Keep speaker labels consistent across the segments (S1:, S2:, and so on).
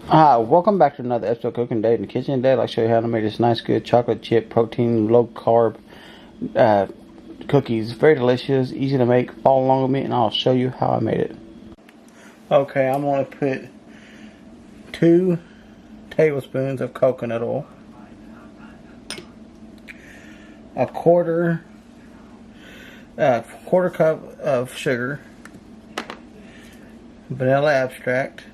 S1: Hi, welcome back to another episode of Cooking Day in the Kitchen. Today I'd like to show you how to make this nice, good chocolate chip, protein, low carb cookies. Very delicious, easy to make. Follow along with me and I'll show you how I made it. Okay, I'm going to put 2 tablespoons of coconut oil, a quarter cup of sugar, vanilla extract,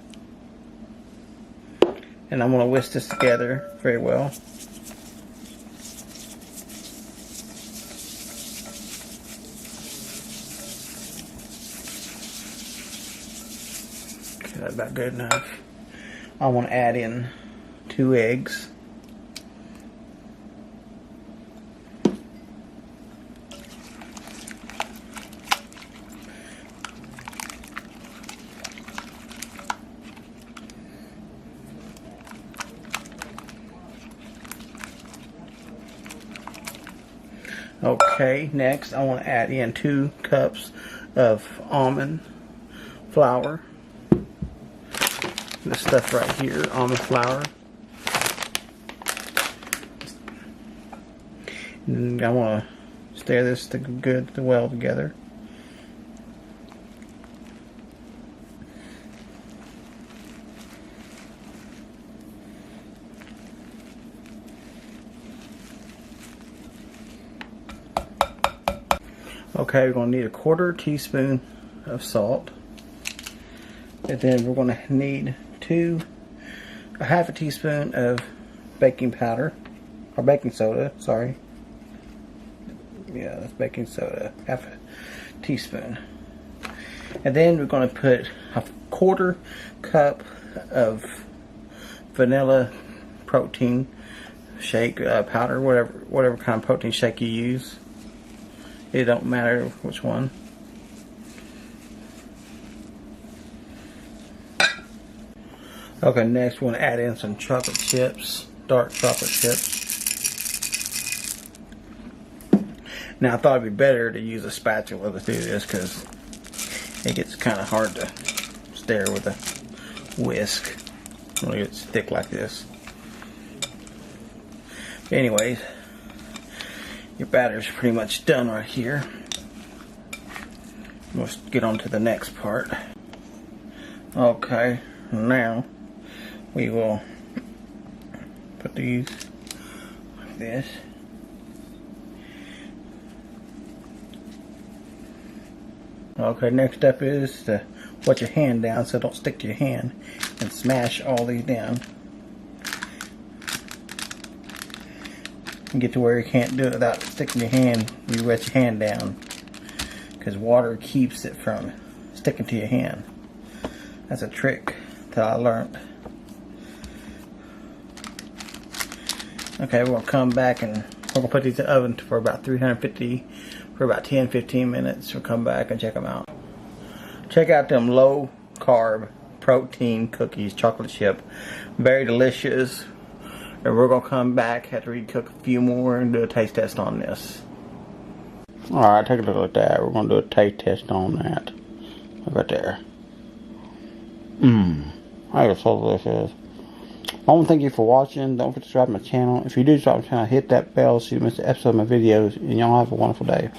S1: and I'm going to whisk this together very well. Okay, that's about good enough. I want to add in 2 eggs. Okay, next I want to add in 2 cups of almond flour. This stuff right here, almond flour. And I want to stir this well together. Okay, we're going to need a 1/4 teaspoon of salt. And then we're going to need a half a teaspoon of baking powder, or baking soda, sorry. Yeah, that's baking soda, half a teaspoon. And then we're going to put a 1/4 cup of vanilla protein shake powder, whatever kind of protein shake you use. It don't matter which one. Okay, next we want to add in some chocolate chips, dark chocolate chips. Now I thought it'd be better to use a spatula to do this because it gets kind of hard to stir with a whisk when it gets thick like this. But anyways, your batter's pretty much done right here. Let's get on to the next part. Okay, now we will put these like this. Okay, next step is to put your hand down so it don't stick to your hand and smash all these down. And get to where you can't do it without sticking your hand. You wet your hand down because water keeps it from sticking to your hand. That's a trick that I learned. Okay, we're going to come back and we're going to put these in the oven for about 350 for about 10-15 minutes. We'll come back and check them out. Check out them low carb protein cookies, chocolate chip. Very delicious. And we're going to come back after we cook a few more and do a taste test on this. Alright, take a look at that. We're going to do a taste test on that. Look right there. That is so delicious. I want to thank you for watching. Don't forget to subscribe to my channel. If you do subscribe to my channel, hit that bell so you don't miss the episode of my videos. And y'all have a wonderful day.